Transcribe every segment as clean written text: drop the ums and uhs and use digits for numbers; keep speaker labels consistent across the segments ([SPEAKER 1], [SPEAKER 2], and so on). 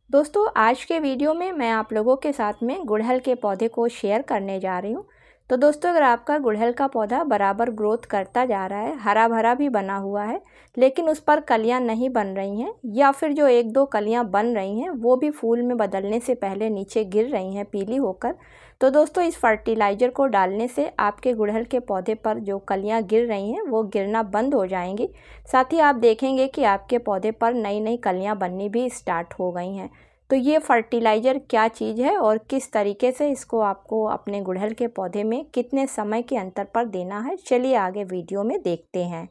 [SPEAKER 1] दोस्तों आज के वीडियो में मैं आप लोगों के साथ में गुड़हल के पौधे को शेयर करने जा रही हूँ। तो दोस्तों अगर आपका गुड़हल का पौधा बराबर ग्रोथ करता जा रहा है, हरा भरा भी बना हुआ है, लेकिन उस पर कलियाँ नहीं बन रही हैं या फिर जो एक दो कलियाँ बन रही हैं वो भी फूल में बदलने से पहले नीचे गिर रही हैं पीली होकर, तो दोस्तों इस फर्टिलाइज़र को डालने से आपके गुड़हल के पौधे पर जो कलियाँ गिर रही हैं वो गिरना बंद हो जाएंगी। साथ ही आप देखेंगे कि आपके पौधे पर नई नई कलियाँ बननी भी स्टार्ट हो गई हैं। तो ये फर्टिलाइज़र क्या चीज़ है और किस तरीके से इसको आपको अपने गुड़हल के पौधे में कितने समय के अंतर पर देना है, चलिए आगे वीडियो में देखते हैं।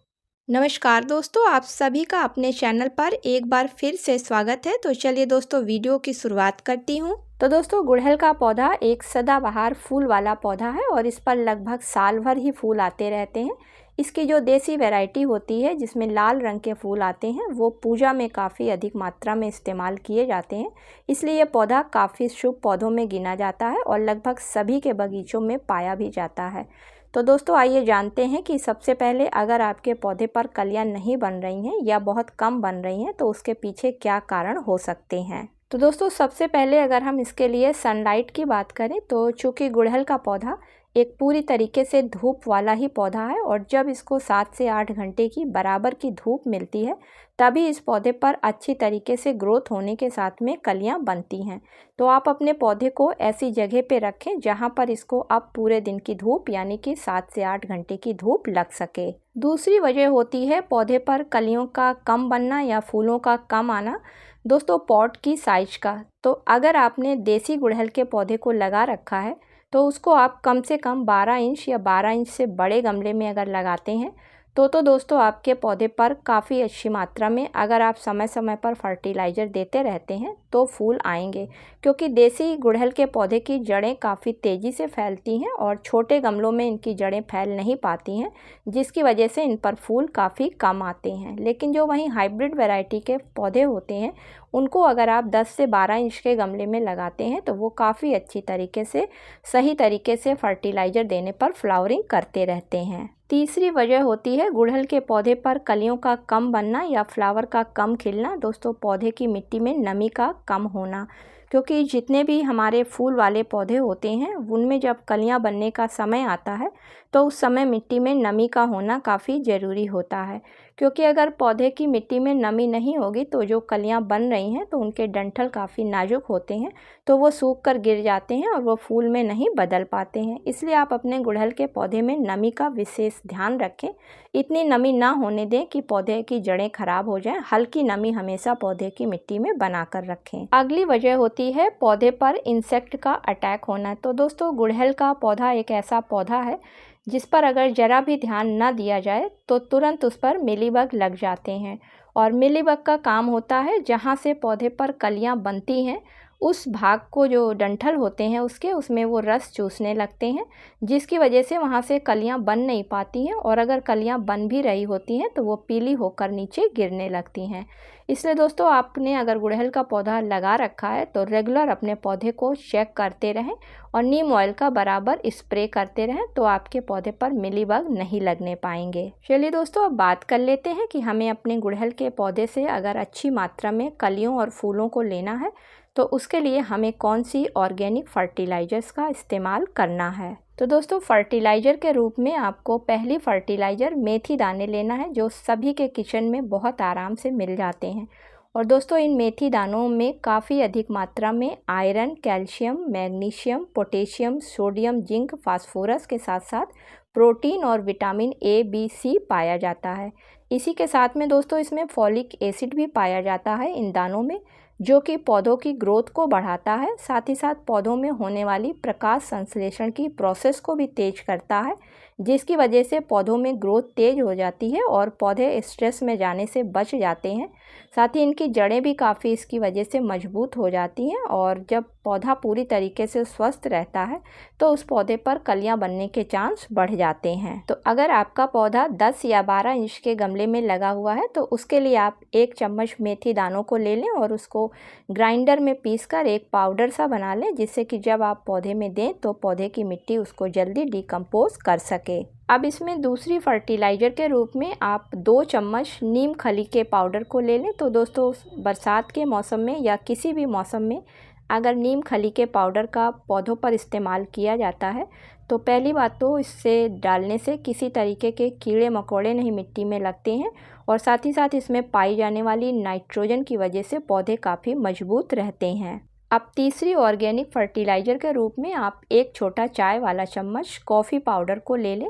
[SPEAKER 1] नमस्कार दोस्तों, आप सभी का अपने चैनल पर एक बार फिर से स्वागत है। तो चलिए दोस्तों वीडियो की शुरुआत करती हूँ। तो दोस्तों गुड़हल का पौधा एक सदाबहार फूल वाला पौधा है और इस पर लगभग साल भर ही फूल आते रहते हैं। इसकी जो देसी वैरायटी होती है जिसमें लाल रंग के फूल आते हैं वो पूजा में काफ़ी अधिक मात्रा में इस्तेमाल किए जाते हैं, इसलिए ये पौधा काफ़ी शुभ पौधों में गिना जाता है और लगभग सभी के बगीचों में पाया भी जाता है। तो दोस्तों आइए जानते हैं कि सबसे पहले अगर आपके पौधे पर कलियां नहीं बन रही हैं या बहुत कम बन रही हैं तो उसके पीछे क्या कारण हो सकते हैं। तो दोस्तों सबसे पहले अगर हम इसके लिए सनलाइट की बात करें तो चूँकि गुड़हल का पौधा एक पूरी तरीके से धूप वाला ही पौधा है और जब इसको 7 से 8 घंटे की बराबर की धूप मिलती है तभी इस पौधे पर अच्छी तरीके से ग्रोथ होने के साथ में कलियां बनती हैं। तो आप अपने पौधे को ऐसी जगह पे रखें जहां पर इसको अब पूरे दिन की धूप यानी कि 7 से 8 घंटे की धूप लग सके। दूसरी वजह होती है पौधे पर कलियों का कम बनना या फूलों का कम आना। दोस्तों पॉट की साइज का, तो अगर आपने देसी गुड़हल के पौधे को लगा रखा है तो उसको आप कम से कम 12 इंच या 12 इंच से बड़े गमले में अगर लगाते हैं तो दोस्तों आपके पौधे पर काफ़ी अच्छी मात्रा में अगर आप समय समय पर फर्टिलाइज़र देते रहते हैं तो फूल आएंगे, क्योंकि देसी गुड़हल के पौधे की जड़ें काफ़ी तेज़ी से फैलती हैं और छोटे गमलों में इनकी जड़ें फैल नहीं पाती हैं, जिसकी वजह से इन पर फूल काफ़ी कम आते हैं। लेकिन जो वहीं हाइब्रिड वैरायटी के पौधे होते हैं उनको अगर आप 10 से 12 इंच के गमले में लगाते हैं तो वो काफ़ी अच्छी तरीके से सही तरीके से फर्टिलाइज़र देने पर फ्लावरिंग करते रहते हैं। तीसरी वजह होती है गुड़हल के पौधे पर कलियों का कम बनना या फ्लावर का कम खिलना। दोस्तों पौधे की मिट्टी में नमी का कम होना, क्योंकि जितने भी हमारे फूल वाले पौधे होते हैं उनमें जब कलियां बनने का समय आता है तो उस समय मिट्टी में नमी का होना काफ़ी ज़रूरी होता है, क्योंकि अगर पौधे की मिट्टी में नमी नहीं होगी तो जो कलियां बन रही हैं तो उनके डंठल काफ़ी नाजुक होते हैं, तो वो सूख कर गिर जाते हैं और वो फूल में नहीं बदल पाते हैं। इसलिए आप अपने गुड़हल के पौधे में नमी का विशेष ध्यान रखें। इतनी नमी ना होने दें कि पौधे की जड़ें खराब हो जाएं। हल्की नमी हमेशा पौधे की मिट्टी में बना कर रखें। अगली वजह होती है पौधे पर इंसेक्ट का अटैक होना। तो दोस्तों गुड़हल का पौधा एक ऐसा पौधा है जिस पर अगर ज़रा भी ध्यान न दिया जाए तो तुरंत उस पर मिलीबग लग जाते हैं। और मिलीबग का काम होता है जहाँ से पौधे पर कलियाँ बनती हैं उस भाग को, जो डंठल होते हैं उसके, उसमें वो रस चूसने लगते हैं, जिसकी वजह से वहाँ से कलियाँ बन नहीं पाती हैं और अगर कलियाँ बन भी रही होती हैं तो वो पीली होकर नीचे गिरने लगती हैं। इसलिए दोस्तों आपने अगर गुड़हल का पौधा लगा रखा है तो रेगुलर अपने पौधे को चेक करते रहें और नीम ऑयल का बराबर स्प्रे करते रहें, तो आपके पौधे पर मिलीबग नहीं लगने पाएंगे। चलिए दोस्तों अब बात कर लेते हैं कि हमें अपने गुड़हल के पौधे से अगर अच्छी मात्रा में कलियों और फूलों को लेना है तो उसके लिए हमें कौन सी ऑर्गेनिक फर्टिलाइज़र्स का इस्तेमाल करना है। तो दोस्तों फर्टिलाइज़र के रूप में आपको पहली फर्टिलाइज़र मेथी दाने लेना है, जो सभी के किचन में बहुत आराम से मिल जाते हैं। और दोस्तों इन मेथी दानों में काफ़ी अधिक मात्रा में iron, calcium, magnesium, potassium, sodium, zinc, phosphorus के साथ साथ प्रोटीन और विटामिन ए, बी, सी पाया जाता है। इसी के साथ में दोस्तों इसमें फॉलिक एसिड भी पाया जाता है इन दानों में, जो कि पौधों की ग्रोथ को बढ़ाता है। साथ ही साथ पौधों में होने वाली प्रकाश संश्लेषण की प्रोसेस को भी तेज करता है, जिसकी वजह से पौधों में ग्रोथ तेज हो जाती है और पौधे स्ट्रेस में जाने से बच जाते हैं। साथ ही इनकी जड़ें भी काफ़ी इसकी वजह से मजबूत हो जाती हैं और जब पौधा पूरी तरीके से स्वस्थ रहता है तो उस पौधे पर कलियां बनने के चांस बढ़ जाते हैं। तो अगर आपका पौधा 10 या 12 इंच के गमले में लगा हुआ है तो उसके लिए आप 1 चम्मच मेथी दानों को ले लें और उसको ग्राइंडर में पीसकर एक पाउडर सा बना लें, जिससे कि जब आप पौधे में दें तो पौधे की मिट्टी उसको जल्दी डिकम्पोज कर सके। सके। अब इसमें दूसरी फर्टिलाइज़र के रूप में आप 2 चम्मच नीम खली के पाउडर को ले लें। तो दोस्तों बरसात के मौसम में या किसी भी मौसम में अगर नीम खली के पाउडर का पौधों पर इस्तेमाल किया जाता है तो पहली बात तो इससे डालने से किसी तरीके के कीड़े मकोड़े नहीं मिट्टी में लगते हैं और साथ ही साथ इसमें पाई जाने वाली नाइट्रोजन की वजह से पौधे काफ़ी मजबूत रहते हैं। अब तीसरी ऑर्गेनिक फर्टिलाइज़र के रूप में आप 1 छोटा चाय वाला चम्मच कॉफ़ी पाउडर को ले लें।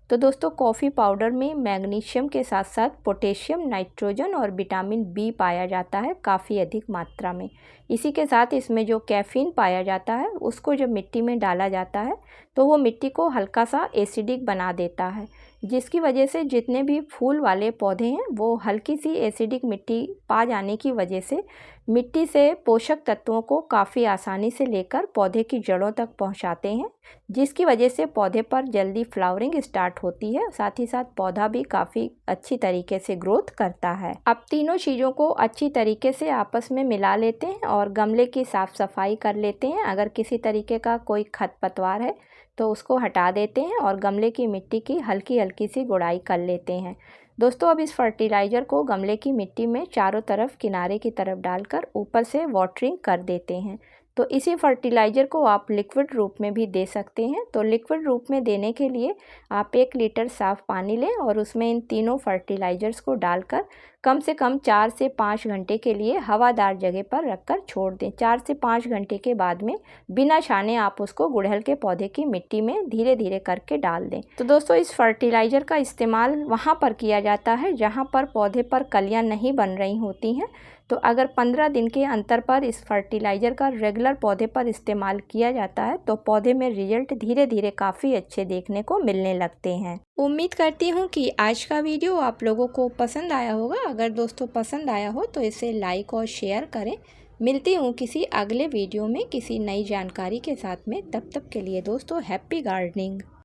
[SPEAKER 1] तो दोस्तों कॉफ़ी पाउडर में मैग्नीशियम के साथ साथ पोटेशियम, नाइट्रोजन और विटामिन बी पाया जाता है काफ़ी अधिक मात्रा में। इसी के साथ इसमें जो कैफ़ीन पाया जाता है उसको जब मिट्टी में डाला जाता है तो वो मिट्टी को हल्का सा एसिडिक बना देता है, जिसकी वजह से जितने भी फूल वाले पौधे हैं वो हल्की सी एसिडिक मिट्टी पा जाने की वजह से मिट्टी से पोषक तत्वों को काफ़ी आसानी से लेकर पौधे की जड़ों तक पहुंचाते हैं, जिसकी वजह से पौधे पर जल्दी फ्लावरिंग स्टार्ट होती है। साथ ही साथ पौधा भी काफ़ी अच्छी तरीके से ग्रोथ करता है। अब तीनों चीज़ों को अच्छी तरीके से आपस में मिला लेते हैं और गमले की साफ़ सफाई कर लेते हैं। अगर किसी तरीके का कोई खरपतवार है तो उसको हटा देते हैं और गमले की मिट्टी की हल्की हल्की सी गुड़ाई कर लेते हैं। दोस्तों अब इस फर्टिलाइज़र को गमले की मिट्टी में चारों तरफ किनारे की तरफ डालकर ऊपर से वाटरिंग कर देते हैं। तो इसी फर्टिलाइज़र को आप लिक्विड रूप में भी दे सकते हैं। तो लिक्विड रूप में देने के लिए आप 1 लीटर साफ़ पानी लें और उसमें इन तीनों फर्टिलाइज़र्स को डालकर कम से कम 4 से 5 घंटे के लिए हवादार जगह पर रखकर छोड़ दें। 4 से 5 घंटे के बाद में बिना छाने आप उसको गुड़हल के पौधे की मिट्टी में धीरे धीरे करके डाल दें। तो दोस्तों इस फर्टिलाइज़र का इस्तेमाल वहाँ पर किया जाता है जहाँ पर पौधे पर कलियाँ नहीं बन रही होती हैं। तो अगर 15 दिन के अंतर पर इस फर्टिलाइज़र का रेगुलर पौधे पर इस्तेमाल किया जाता है तो पौधे में रिजल्ट धीरे धीरे काफ़ी अच्छे देखने को मिलने लगते हैं। उम्मीद करती हूँ कि आज का वीडियो आप लोगों को पसंद आया होगा। अगर दोस्तों पसंद आया हो तो इसे लाइक और शेयर करें। मिलती हूँ किसी अगले वीडियो में किसी नई जानकारी के साथ में। तब तक के लिए दोस्तों हैप्पी गार्डनिंग।